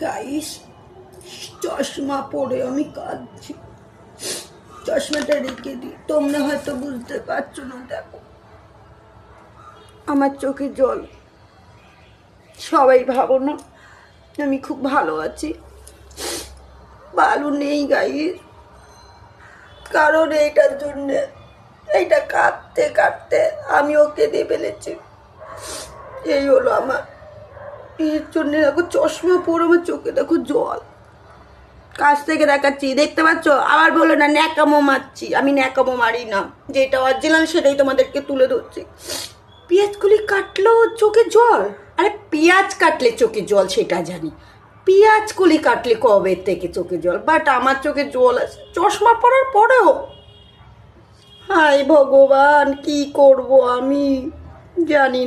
Guys, চশমা পরে আমি কাঁদছি। চশমাটা রেখে দিই, তোমরা হয়তো বুঝতে পারছো না। দেখো আমার চোখে জল। সবাই ভাবো না আমি খুব ভালো আছি, ভালো নেই গাইস। কারণ এইটার জন্যে, এইটা কাঁদতে কাঁদতে আমি ওকে দিয়ে ফেলেছি। এই হলো আমার, এর জন্য দেখো চশমা পরে আমার চোখে দেখো জল। কাছ থেকে দেখাচ্ছি, দেখতে পাচ্ছ? আবার বলো না ন্যাকামো মারছি। আমি ন্যাকামো মারি না, যেটা অরিজিনাল সেটাই তোমাদেরকে তুলে ধরছি। পেঁয়াজগুলি কাটলো চোখে জল। আরে পেঁয়াজ কাটলে চোখে জল সেটা জানি, পেঁয়াজ কলি কাটলে কবে থেকে চোখে জল, বাট আমার চোখে জল আছে চশমা পরার পরেও। হায় ভগবান, কি করব আমি জানি না।